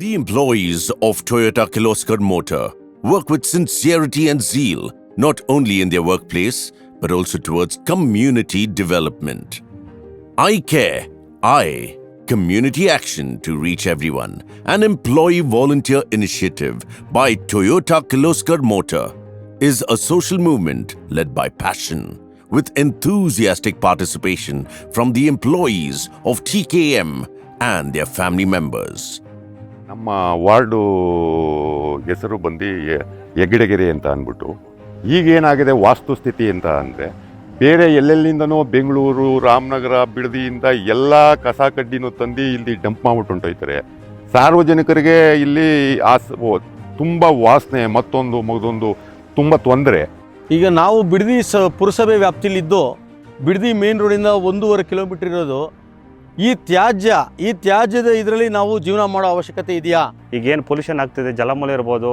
The employees of Toyota Kirloskar Motor work with sincerity and zeal, not only in their workplace, but also towards community development. iCARE, I, Community Action to Reach Everyone, an employee volunteer initiative by Toyota Kirloskar Motor, is a social movement led by passion, with enthusiastic participation from the employees of TKM and their family members. ನಮ್ಮ ward ಹೆಸರು ಬಂದು ಹೆಗ್ಗಡಗೆರೆ ಅಂತ ಅಂದ್ಬಿಟ್ಟು ಈಗೇನಾಗಿದೆ ವಾಸ್ತುಸ್ಥಿತಿ ಅಂತ ಅಂದರೆ ಬೇರೆ ಎಲ್ಲೆಲ್ಲಿಂದನೋ ಬೆಂಗಳೂರು ರಾಮನಗರ ಬಿಡದಿಯಿಂದ ಎಲ್ಲ ಕಸ ಕಡ್ಡಿನೂ ತಂದು ಇಲ್ಲಿ ಡಂಪ್ ಮಾಡ್ಬಿಟ್ಟು ಹೊಂಟೋಯ್ತಾರೆ. ಸಾರ್ವಜನಿಕರಿಗೆ ಇಲ್ಲಿ ತುಂಬ ವಾಸನೆ ಮತ್ತೊಂದು ತುಂಬ ತೊಂದರೆ. ಈಗ ನಾವು ಬಿಡದಿ ಪುರಸಭೆ ವ್ಯಾಪ್ತಿಲಿದ್ದು ಬಿಡದಿ ಮೇನ್ ರೋಡಿಂದ 1.5 ಕಿಲೋಮೀಟರ್ ಇರೋದು. ಈ ತ್ಯಾಜ್ಯದ ಇದರಲ್ಲಿ ನಾವು ಜೀವನ ಮಾಡೋ ಅವಶ್ಯಕತೆ ಇದೆಯಾ? ಈಗೇನು ಪೊಲ್ಯೂಷನ್ ಆಗ್ತಿದೆ, ಜಲಮೂಲ ಇರ್ಬೋದು,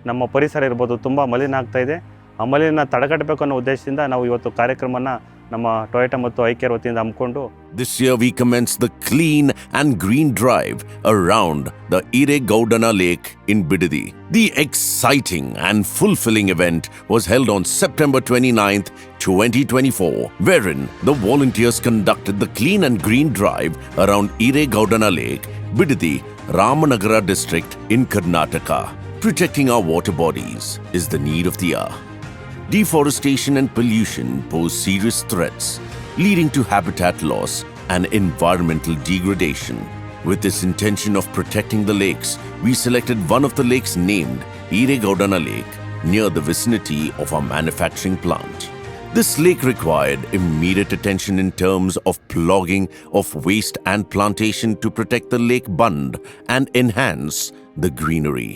ನಮ್ಮ ಪರಿಸರ ಇರ್ಬೋದು, ತುಂಬ ಮಲಿನ ಆಗ್ತಾ ಇದೆ. ಆ ಮಲಿನ ತಡೆಗಟ್ಟಬೇಕು ಅನ್ನೋ ಉದ್ದೇಶದಿಂದ ನಾವು ಇವತ್ತು ಕಾರ್ಯಕ್ರಮನ ನಮ್ಮ ಟೊಯೋಟಾ ಮತ್ತು iCARE ವತಿಯಿಂದ ಹಮ್ಮಿಕೊಂಡು This year we commenced the Clean and Green Drive around the Irregowdana Lake in Bidadi. The exciting and fulfilling event was held on September 29th, 2024, wherein the volunteers conducted the Clean and Green Drive around Irregowdana Lake, Bidadi, Ramanagara district in Karnataka. Protecting our water bodies is the need of the hour. Deforestation and pollution pose serious threats, leading to habitat loss and environmental degradation. With this intention of protecting the lakes, we selected one of the lakes named Irregowdana Lake near the vicinity of our manufacturing plant. This lake required immediate attention in terms of plugging of waste and plantation to protect the lake bund and enhance the greenery.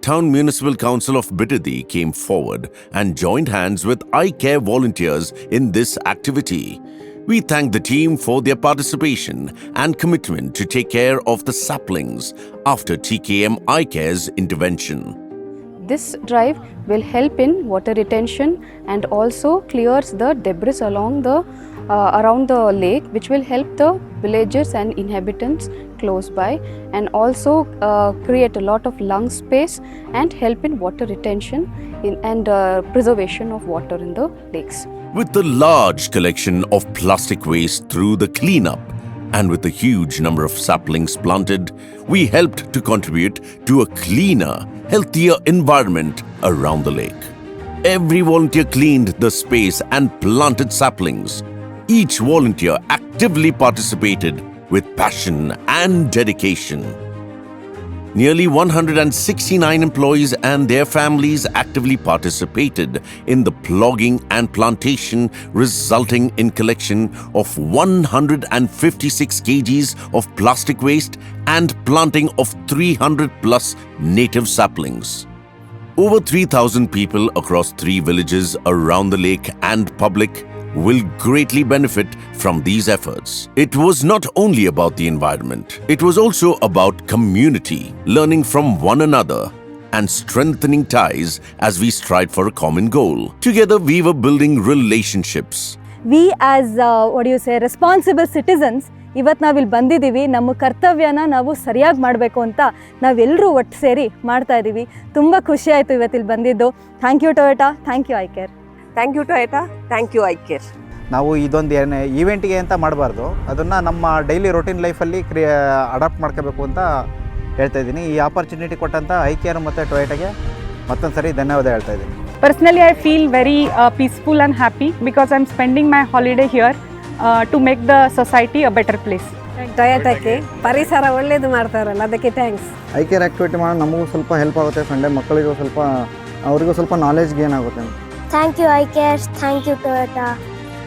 Town Municipal Council of Bidadi came forward and joined hands with iCARE volunteers in this activity. We thank the team for their participation and commitment to take care of the saplings after TKM iCare's intervention. This drive will help in water retention and also clears the debris around the lake, which will help the villagers and inhabitants close by, and also create a lot of lung space and help in water retention and preservation of water in the lakes. With the large collection of plastic waste through the cleanup and with the huge number of saplings planted, we helped to contribute to a cleaner, healthier environment around the lake. Every volunteer cleaned the space and planted saplings. Each volunteer actively participated with passion and dedication. Nearly 169 employees and their families actively participated in the plugging and plantation, resulting in collection of 156 kgs of plastic waste and planting of 300 plus native saplings. Over 3,000 people across 3 villages around the lake and public will greatly benefit from these efforts. It was not only about the environment, it was also about community, learning from one another and strengthening ties as we strive for a common goal. Together we were building relationships. We as responsible citizens ಇವತ್ತು ನಾವಿಲ್ಲಿ ಬಂದಿದ್ದೀವಿ. ನಮ್ಮ ಕರ್ತವ್ಯನ ನಾವು ಸರಿಯಾಗಿ ಮಾಡಬೇಕು ಅಂತ ನಾವೆಲ್ಲರೂ ಒಟ್ಟು ಸೇರಿ ಮಾಡ್ತಾ ಇದ್ದೀವಿ. ತುಂಬ ಖುಷಿ ಆಯಿತು ಇವತ್ತಿಲ್ಲಿ ಬಂದಿದ್ದು. Thank you Toyota, thank you iCARE. Thank you Toyota, thank you iCARE. ನಾವು ಇದೊಂದು ಈವೆಂಟಿಗೆ ಅಂತ ಮಾಡಬಾರ್ದು, ಅದನ್ನು ನಮ್ಮ ಡೈಲಿ ರೊಟೀನ್ ಲೈಫಲ್ಲಿ ಅಡಾಪ್ಟ್ ಮಾಡ್ಕೋಬೇಕು ಅಂತ ಹೇಳ್ತಾ ಇದ್ದೀನಿ. ಈ ಆಪರ್ಚುನಿಟಿ ಕೊಟ್ಟಂಥ iCARE ಮತ್ತು ಟೊಯೋಟಾಗೆ ಮತ್ತೊಂದು ಸರಿ ಧನ್ಯವಾದ ಹೇಳ್ತಾ ಇದ್ದೀನಿ. Personally, I feel very peaceful and happy because I'm spending my holiday here to make the society a better place. ಟೊಯೋಟಾಕ್ಕೆ ಪರಿಸರ ಒಳ್ಳೇದು ಮಾಡ್ತಾರಲ್ಲ, ಅದಕ್ಕೆ ಥ್ಯಾಂಕ್ಸ್. iCARE ಆಕ್ಟಿವಿಟಿ ಮಾಡಿ ನಮಗೂ ಸ್ವಲ್ಪ ಹೆಲ್ಪ್ ಆಗುತ್ತೆ. ಸಂಡೇ ಮಕ್ಕಳಿಗೂ ಅವರಿಗೂ ಸ್ವಲ್ಪ ನಾಲೆಜ್ ಗೇನ್ ಆಗುತ್ತೆ. Thank you iCARE, thank you Toyota.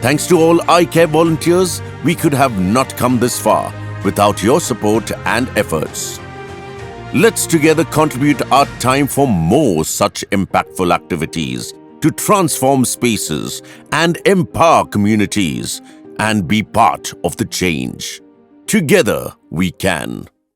Thanks to all iCARE volunteers, we could have not come this far without your support and efforts. Let's together contribute our time for more such impactful activities to transform spaces and empower communities and be part of the change. Together we can.